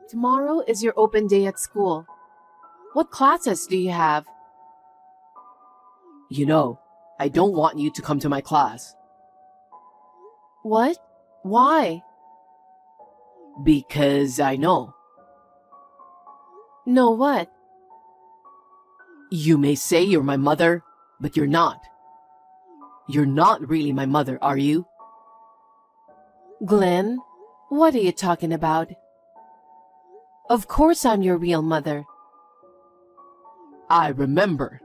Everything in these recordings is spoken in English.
Tomorrow is your open day at school. What classes do you have? You know, I don't want you to come to my class. What? Why? Because I know. No what? You may say you're my mother, but you're not. You're not really my mother, are you? Glenn, what are you talking about? Of course I'm your real mother. I remember.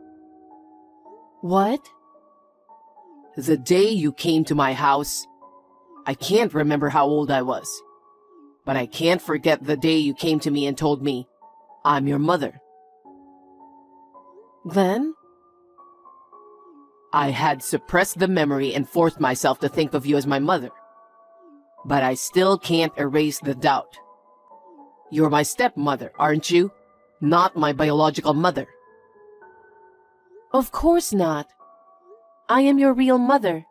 What? The day you came to my house, I can't remember how old I was, but I can't forget the day you came to me and told me, I'm your mother. Glenn? I had suppressed the memory and forced myself to think of you as my mother, but I still can't erase the doubt. You're my stepmother, aren't you? Not my biological mother. Of course not. I am your real mother.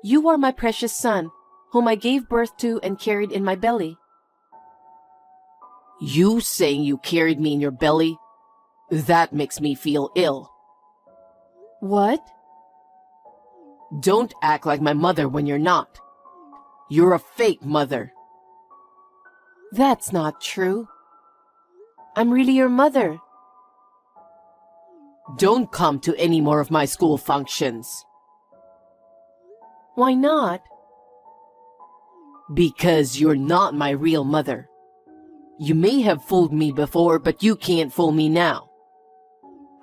You are my precious son, whom I gave birth to and carried in my belly. You saying you carried me in your belly? That makes me feel ill. What? Don't act like my mother when you're not. You're a fake mother. That's not true. I'm really your mother. Don't come to any more of my school functions. Why not? Because you're not my real mother. You may have fooled me before, but you can't fool me now.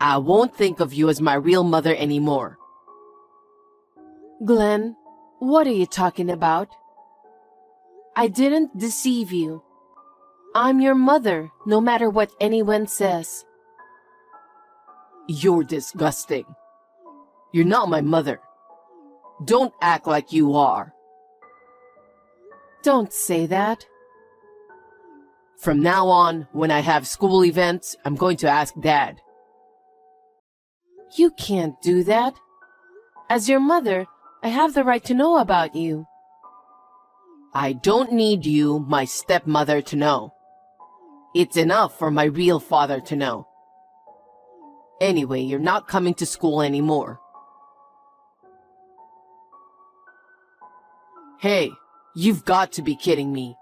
I won't think of you as my real mother anymore. Glenn, what are you talking about? I didn't deceive you. I'm your mother, no matter what anyone says. You're disgusting. You're not my mother. Don't act like you are. Don't say that. From now on, when I have school events, I'm going to ask Dad. You can't do that. As your mother, I have the right to know about you. I don't need you, my stepmother, to know. It's enough for my real father to know. Anyway, you're not coming to school anymore. Hey, you've got to be kidding me.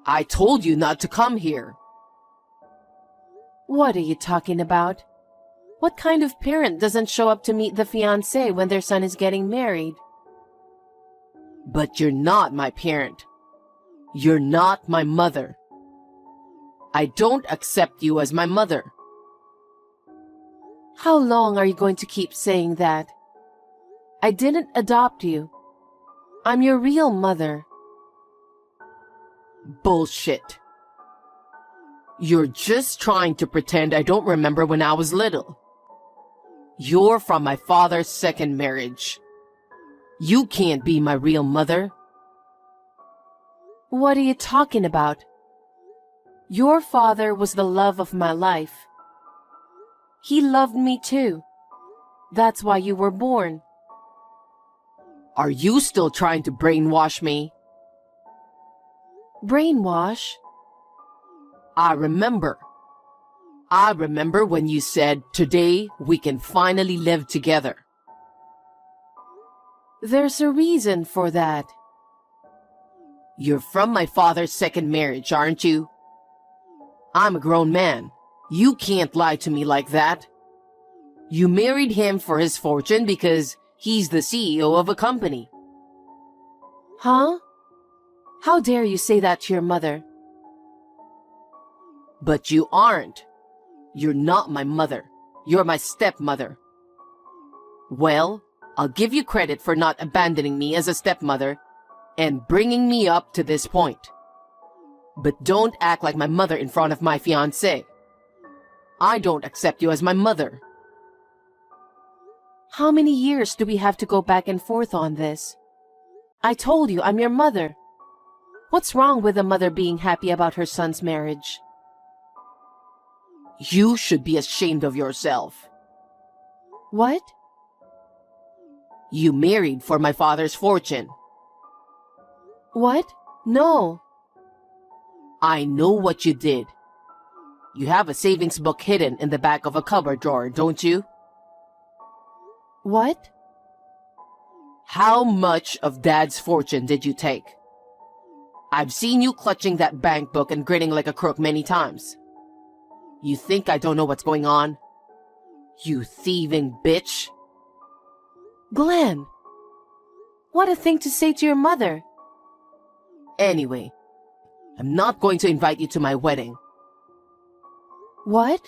I told you not to come here. What are you talking about? What kind of parent doesn't show up to meet the fiancé when their son is getting married? But you're not my parent. You're not my mother. I don't accept you as my mother. How long are you going to keep saying that? I didn't adopt you. I'm your real mother. Bullshit. You're just trying to pretend I don't remember when I was little. You're from my father's second marriage. You can't be my real mother. What are you talking about? Your father was the love of my life. He loved me too. That's why you were born. Are you still trying to brainwash me? Brainwash? I remember. I remember when you said, today we can finally live together. There's a reason for that. You're from my father's second marriage, aren't you? I'm a grown man. You can't lie to me like that. You married him for his fortune because he's the CEO of a company. Huh? How dare you say that to your mother? But you aren't. You're not my mother. You're my stepmother. Well, I'll give you credit for not abandoning me as a stepmother and bringing me up to this point. But don't act like my mother in front of my fiancé. I don't accept you as my mother. How many years do we have to go back and forth on this? I told you I'm your mother. What's wrong with a mother being happy about her son's marriage? You should be ashamed of yourself. What? You married for my father's fortune. What? No. I know what you did. You have a savings book hidden in the back of a cupboard drawer, don't you? What? How much of Dad's fortune did you take? I've seen you clutching that bank book and grinning like a crook many times. You think I don't know what's going on? You thieving bitch! Glenn! What a thing to say to your mother. Anyway, I'm not going to invite you to my wedding. What?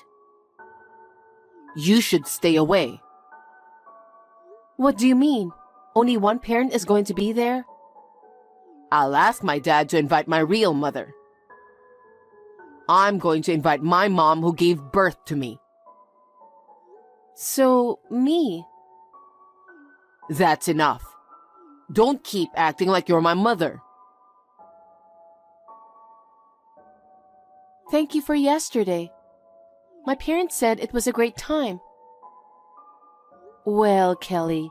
You should stay away. What do you mean? Only one parent is going to be there? I'll ask my dad to invite my real mother. I'm going to invite my mom who gave birth to me. So, me? That's enough. Don't keep acting like you're my mother. Thank you for yesterday. My parents said it was a great time. Well, Kelly,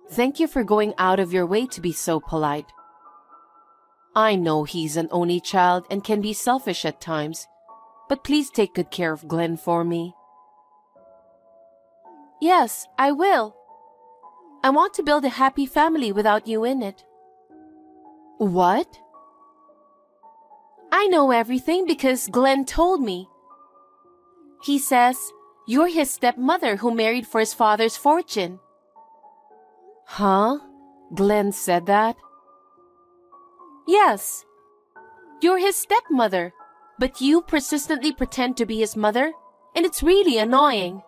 thank you for going out of your way to be so polite. I know he's an only child and can be selfish at times, but please take good care of Glenn for me. Yes, I will. I want to build a happy family without you in it. What? I know everything because Glenn told me. He says you're his stepmother who married for his father's fortune. Huh? Glenn said that? Yes. You're his stepmother, but you persistently pretend to be his mother, and it's really annoying.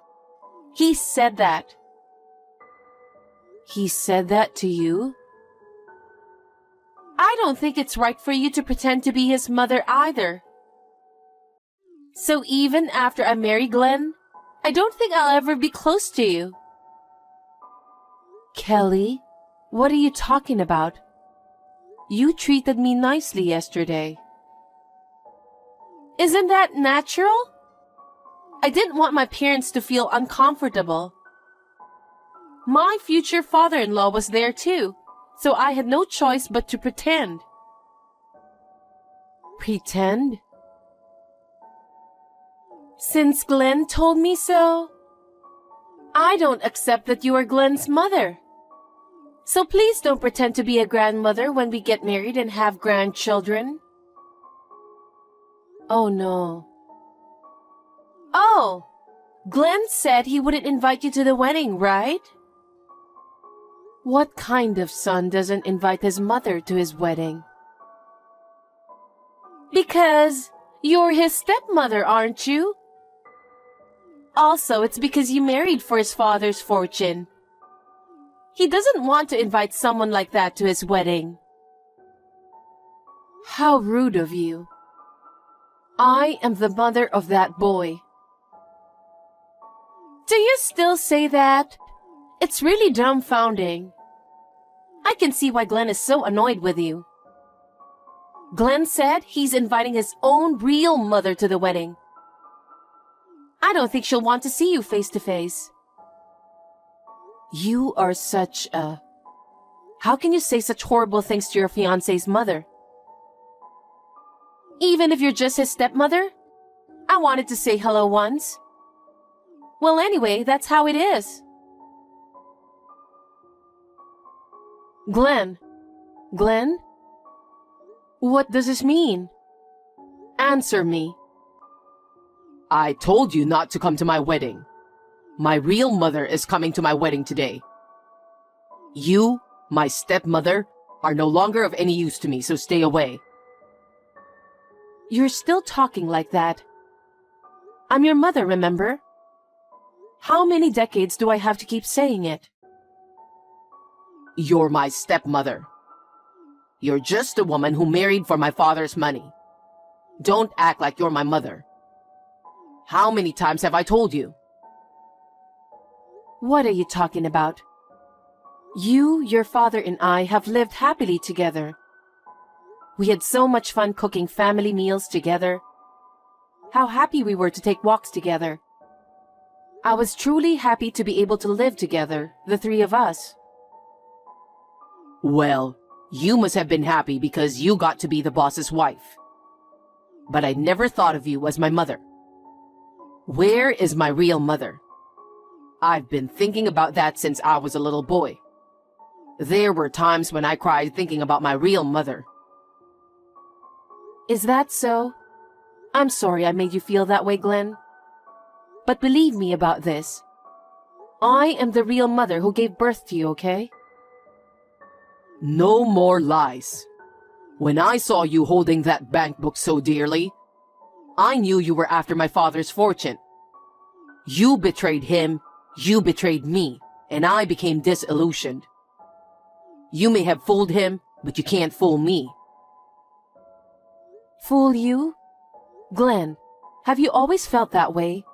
He said that. He said that to you? I don't think it's right for you to pretend to be his mother either. So even after I marry Glenn, I don't think I'll ever be close to you. Kelly, what are you talking about? You treated me nicely yesterday. Isn't that natural? I didn't want my parents to feel uncomfortable. My future father-in-law was there too, so I had no choice but to pretend. Pretend? Since Glenn told me so, I don't accept that you are Glenn's mother. So please don't pretend to be a grandmother when we get married and have grandchildren. Oh no. Oh, Glenn said he wouldn't invite you to the wedding, right? What kind of son doesn't invite his mother to his wedding? Because you're his stepmother, aren't you? Also, it's because you married for his father's fortune. He doesn't want to invite someone like that to his wedding. How rude of you. I am the mother of that boy. Do you still say that? It's really dumbfounding. I can see why Glenn is so annoyed with you. Glenn said he's inviting his own real mother to the wedding. I don't think she'll want to see you face to face. You are such a... How can you say such horrible things to your fiancé's mother? Even if you're just his stepmother? I wanted to say hello once. Well, anyway, that's how it is. Glenn. Glenn? What does this mean? Answer me. I told you not to come to my wedding. My real mother is coming to my wedding today. You, my stepmother, are no longer of any use to me, so stay away. You're still talking like that. I'm your mother, remember? How many decades do I have to keep saying it? You're my stepmother. You're just a woman who married for my father's money. Don't act like you're my mother. How many times have I told you? What are you talking about? You, your father, and I have lived happily together. We had so much fun cooking family meals together. How happy we were to take walks together. I was truly happy to be able to live together, the three of us. Well, you must have been happy because you got to be the boss's wife. but I never thought of you as my mother. Where is my real mother? I've been thinking about that since I was a little boy. There were times when I cried thinking about my real mother. Is that so? I'm sorry I made you feel that way, Glenn. But believe me about this. I am the real mother who gave birth to you, okay? No more lies. When I saw you holding that bank book so dearly, I knew you were after my father's fortune. You betrayed him, you betrayed me, and I became disillusioned. You may have fooled him, but you can't fool me. Fool you? Glenn, have you always felt that way?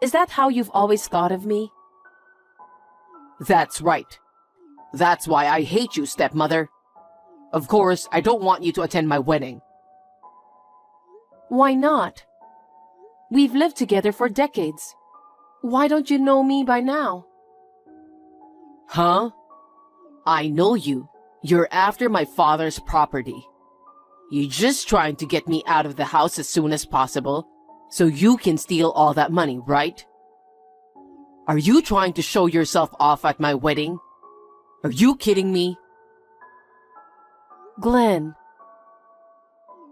Is that how you've always thought of me? That's right. That's why I hate you, stepmother. Of course, I don't want you to attend my wedding. Why not? We've lived together for decades. Why don't you know me by now? Huh? I know you. You're after my father's property. You're just trying to get me out of the house as soon as possible, so you can steal all that money, right? Are you trying to show yourself off at my wedding? Are you kidding me? Glenn.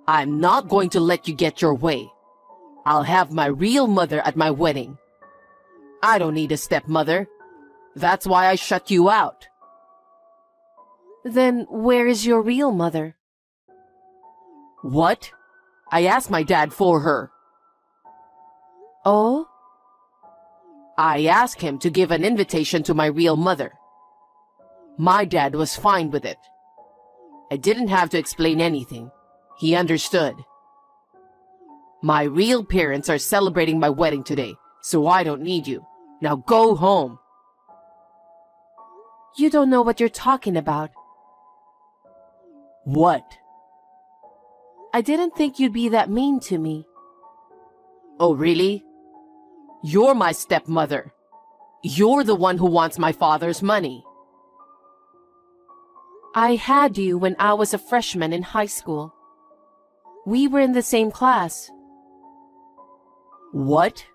I'm not going to let you get your way. I'll have my real mother at my wedding. I don't need a stepmother. That's why I shut you out. Then where is your real mother? What? I asked my dad for her. Oh? I asked him to give an invitation to my real mother. My dad was fine with it. I didn't have to explain anything. He understood. My real parents are celebrating my wedding today, so I don't need you. Now go home. You don't know what you're talking about. What? I didn't think you'd be that mean to me. Oh, really? You're my stepmother. You're the one who wants my father's money. I had you when I was a freshman in high school. We were in the same class. What?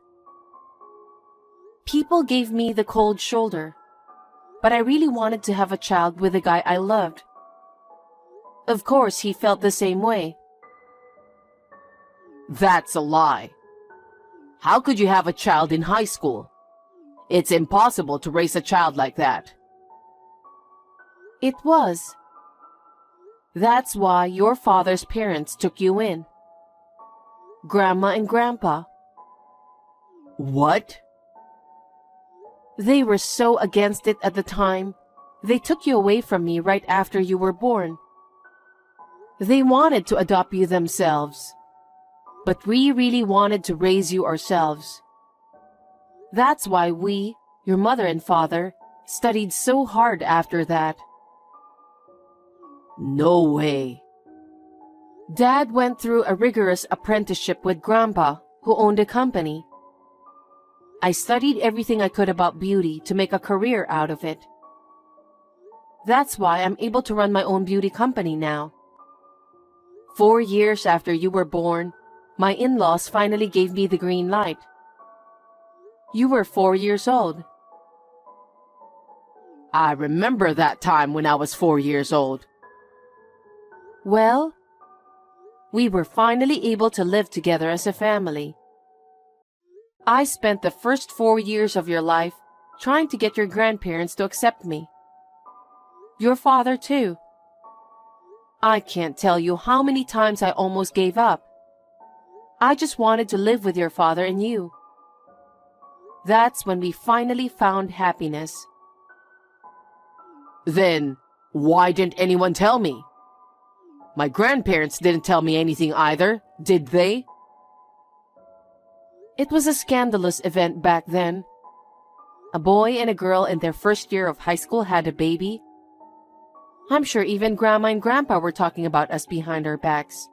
People gave me the cold shoulder, but I really wanted to have a child with the guy I loved. Of course, he felt the same way. That's a lie. How could you have a child in high school? It's impossible to raise a child like that. It was. That's why your father's parents took you in. Grandma and Grandpa. What? They were so against it at the time, they took you away from me right after you were born. They wanted to adopt you themselves, but we really wanted to raise you ourselves. That's why we, your mother and father, studied so hard after that. No way. Dad went through a rigorous apprenticeship with Grandpa, who owned a company. I studied everything I could about beauty to make a career out of it. That's why I'm able to run my own beauty company now. 4 years after you were born, my in-laws finally gave me the green light. You were 4 years old. I remember that time when I was 4 years old. Well, we were finally able to live together as a family. I spent the first 4 years of your life trying to get your grandparents to accept me. Your father, too. I can't tell you how many times I almost gave up. I just wanted to live with your father and you. That's when we finally found happiness. Then, why didn't anyone tell me? My grandparents didn't tell me anything either, did they? It was a scandalous event back then. A boy and a girl in their first year of high school had a baby. I'm sure even Grandma and Grandpa were talking about us behind our backs.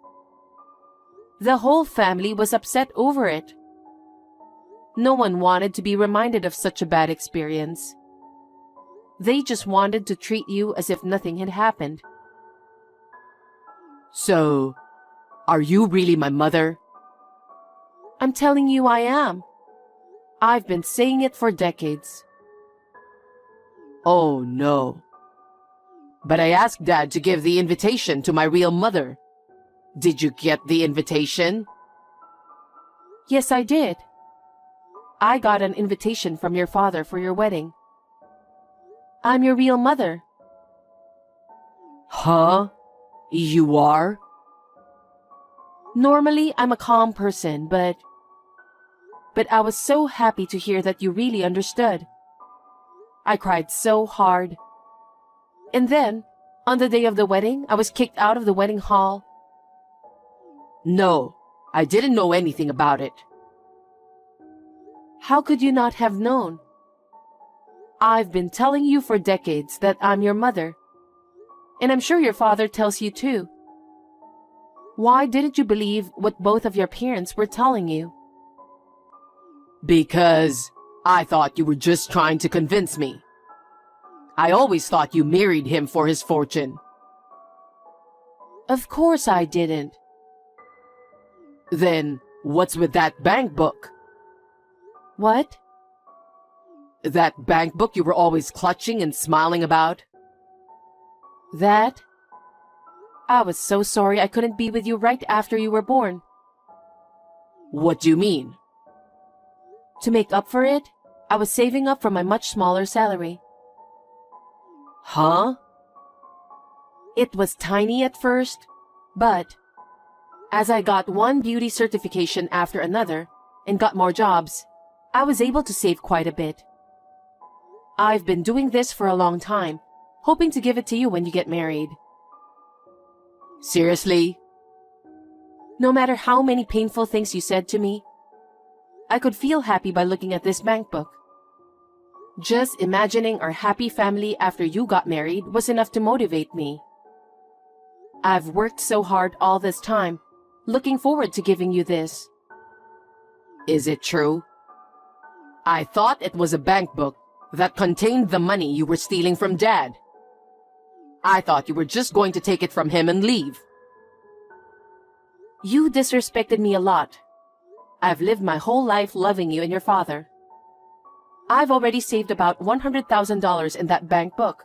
The whole family was upset over it. No one wanted to be reminded of such a bad experience. They just wanted to treat you as if nothing had happened. So, Are you really my mother? I'm telling you I am. I've been saying it for decades. Oh no. But I asked Dad to give the invitation to my real mother. Did you get the invitation? Yes, I did. I got an invitation from your father for your wedding. I'm your real mother. Huh? You are? Normally, I'm a calm person, but I was so happy to hear that you really understood. I cried so hard. And then, on the day of the wedding, I was kicked out of the wedding hall. No, I didn't know anything about it. How could you not have known? I've been telling you for decades that I'm your mother. And I'm sure your father tells you too. Why didn't you believe what both of your parents were telling you? Because I thought you were just trying to convince me. I always thought you married him for his fortune. Of course I didn't. Then what's with that bank book? What? That bank book you were always clutching and smiling about? That? I was so sorry I couldn't be with you right after you were born. What do you mean? To make up for it, I was saving up for my much smaller salary. Huh? It was tiny at first, but as I got one beauty certification after another and got more jobs, I was able to save quite a bit. I've been doing this for a long time, hoping to give it to you when you get married. Seriously? No matter how many painful things you said to me, I could feel happy by looking at this bank book. Just imagining our happy family after you got married was enough to motivate me. I've worked so hard all this time, looking forward to giving you this. Is it true? I thought it was a bank book that contained the money you were stealing from Dad. I thought you were just going to take it from him and leave. You disrespected me a lot. I've lived my whole life loving you and your father. I've already saved about $100,000 in that bank book.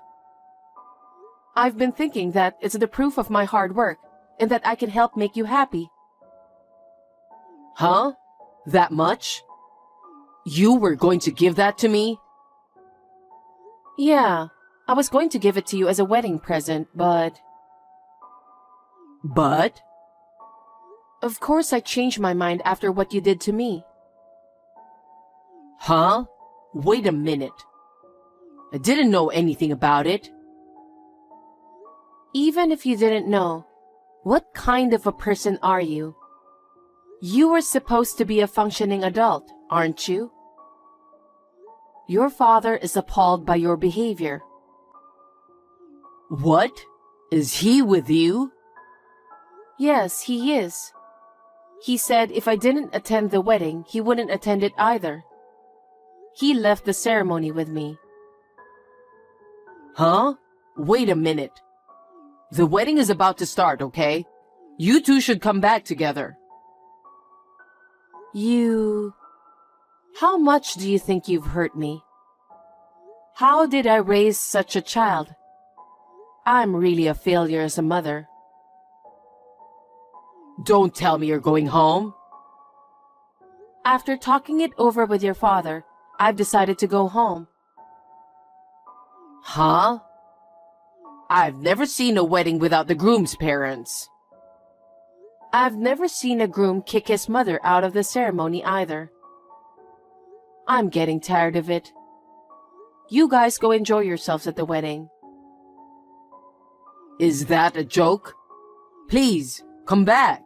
I've been thinking that it's the proof of my hard work and that I can help make you happy. Huh? That much? You were going to give that to me? Yeah, I was going to give it to you as a wedding present, but... But? Of course I changed my mind after what you did to me. Huh? Wait a minute. I didn't know anything about it. Even if you didn't know, what kind of a person are you? You were supposed to be a functioning adult, aren't you? Your father is appalled by your behavior. What? Is he with you? Yes, he is. He said if I didn't attend the wedding, he wouldn't attend it either. He left the ceremony with me. Huh? Wait a minute. The wedding is about to start, okay? You two should come back together. You... How much do you think you've hurt me? How did I raise such a child? I'm really a failure as a mother. Don't tell me you're going home. After talking it over with your father, I've decided to go home. Huh? I've never seen a wedding without the groom's parents. I've never seen a groom kick his mother out of the ceremony either. I'm getting tired of it. You guys go enjoy yourselves at the wedding. Is that a joke? Please, come back.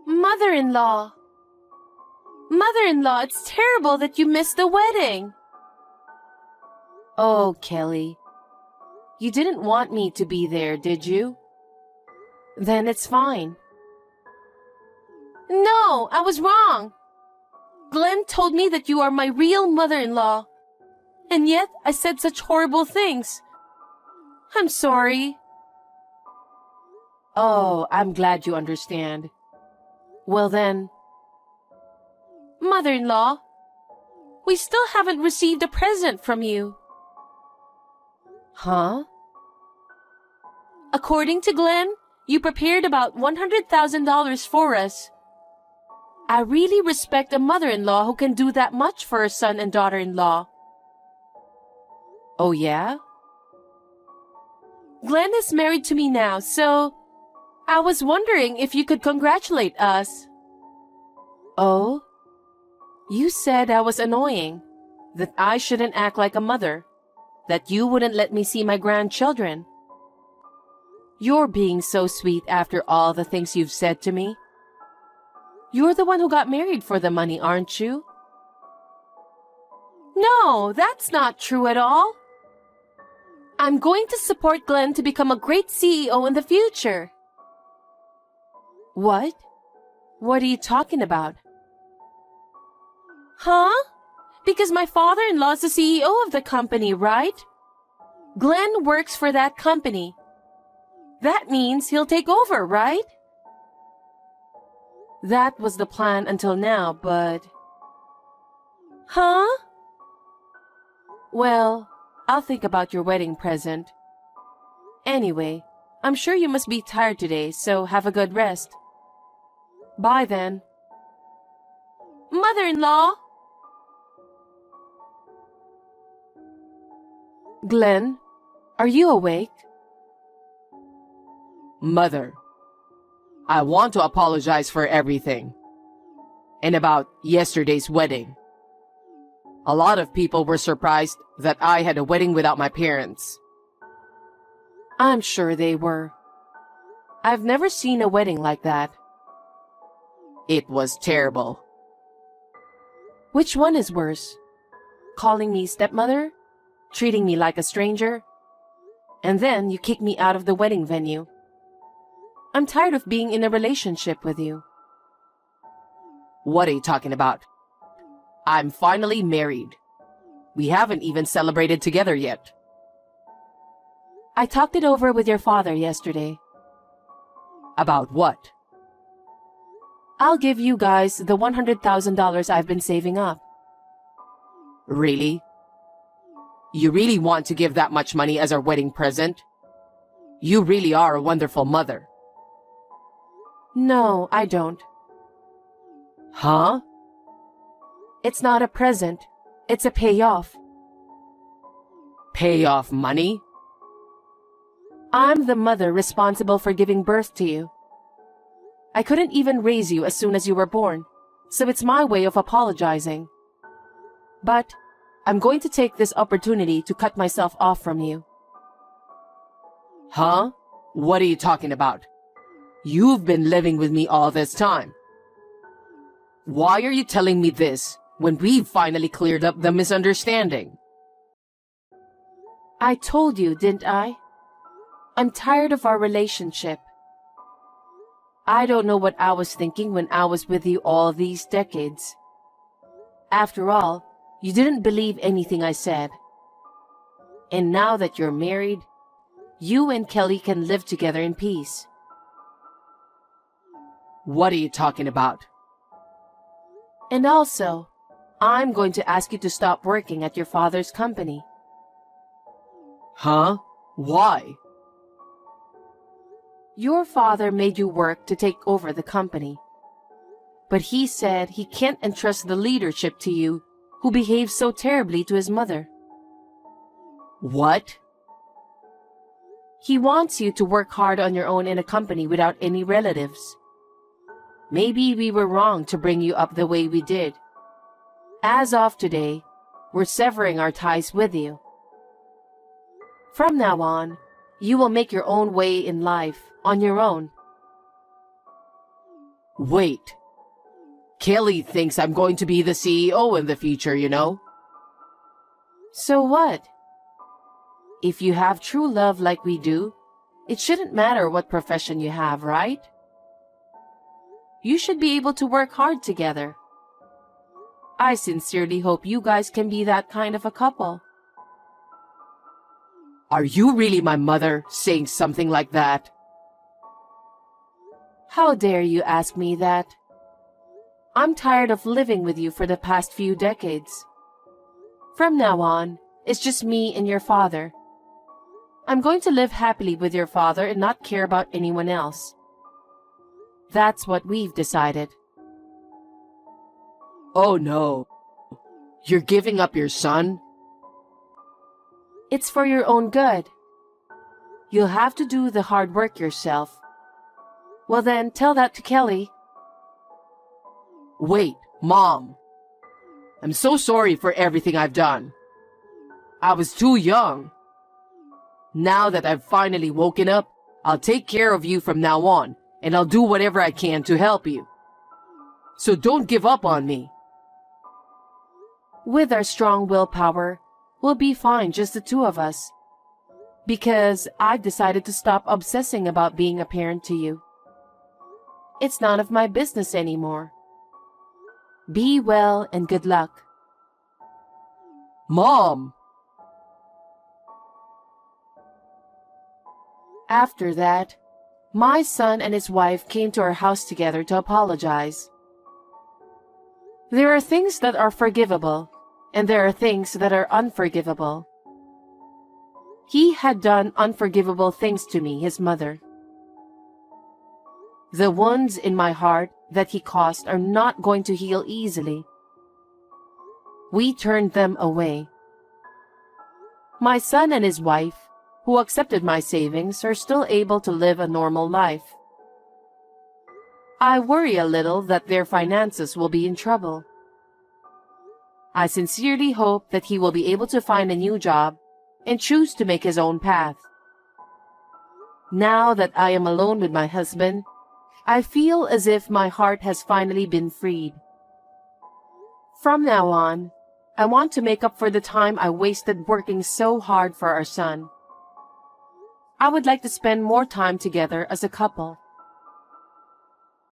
Mother-in-law! Mother-in-law, it's terrible that you missed the wedding! Oh, Kelly. You didn't want me to be there, did you? Then it's fine. No, I was wrong. Glenn told me that you are my real mother-in-law. And yet, I said such horrible things. I'm sorry. Oh, I'm glad you understand. Well then, Mother-in-law, we still haven't received a present from you. Huh? According to Glenn, you prepared about $100,000 for us. I really respect a mother-in-law who can do that much for her son and daughter-in-law. Oh yeah? Glenn is married to me now, so I was wondering if you could congratulate us. Oh? You said I was annoying, that I shouldn't act like a mother, that you wouldn't let me see my grandchildren. You're being so sweet after all the things you've said to me. You're the one who got married for the money, aren't you? No, that's not true at all. I'm going to support Glenn to become a great CEO in the future. What? What are you talking about? Huh? Because my father-in-law is the CEO of the company, right? Glenn works for that company. That means he'll take over, right? That was the plan until now, but... Huh? Well, I'll think about your wedding present. Anyway, I'm sure you must be tired today, so have a good rest. Bye then. Mother-in-law! Glenn, are you awake? Mother, I want to apologize for everything. And about yesterday's wedding. A lot of people were surprised that I had a wedding without my parents. I'm sure they were. I've never seen a wedding like that. It was terrible. Which one is worse? Calling me stepmother? Treating me like a stranger? And then you kick me out of the wedding venue. I'm tired of being in a relationship with you. What are you talking about? I'm finally married. We haven't even celebrated together yet. I talked it over with your father yesterday. About what? I'll give you guys the $100,000 I've been saving up. Really? You really want to give that much money as our wedding present? You really are a wonderful mother. No, I don't. Huh? It's not a present. It's a payoff. Payoff money? I'm the mother responsible for giving birth to you. I couldn't even raise you as soon as you were born, so it's my way of apologizing. But I'm going to take this opportunity to cut myself off from you. Huh? What are you talking about? You've been living with me all this time. Why are you telling me this when we've finally cleared up the misunderstanding? I told you, didn't I? I'm tired of our relationship. I don't know what I was thinking when I was with you all these decades. After all, you didn't believe anything I said. And now that you're married, you and Kelly can live together in peace. What are you talking about? And also, I'm going to ask you to stop working at your father's company. Huh? Why? Your father made you work to take over the company. But he said he can't entrust the leadership to you, who behaves so terribly to his mother. What? He wants you to work hard on your own in a company without any relatives. Maybe we were wrong to bring you up the way we did. As of today, we're severing our ties with you. From now on, you will make your own way in life on your own. Wait. Kelly thinks I'm going to be the CEO in the future, you know? So what? If you have true love like we do, it shouldn't matter what profession you have, right? You should be able to work hard together. I sincerely hope you guys can be that kind of a couple. Are you really my mother saying something like that? How dare you ask me that? I'm tired of living with you for the past few decades. From now on, it's just me and your father. I'm going to live happily with your father and not care about anyone else. That's what we've decided. Oh no. You're giving up your son? It's for your own good. You'll have to do the hard work yourself. Well then, tell that to Kelly. Wait, Mom. I'm so sorry for everything I've done. I was too young. Now that I've finally woken up, I'll take care of you from now on, and I'll do whatever I can to help you. So don't give up on me. With our strong willpower, we'll be fine, just the two of us. Because I've decided to stop obsessing about being a parent to you. It's none of my business anymore. Be well and good luck. Mom! After that, my son and his wife came to our house together to apologize. There are things that are forgivable, and there are things that are unforgivable. He had done unforgivable things to me, his mother. The wounds in my heart that he caused are not going to heal easily. We turned them away. My son and his wife, who accepted my savings, are still able to live a normal life. I worry a little that their finances will be in trouble. I sincerely hope that he will be able to find a new job and choose to make his own path. Now that I am alone with my husband, I feel as if my heart has finally been freed. From now on, I want to make up for the time I wasted working so hard for our son. I would like to spend more time together as a couple.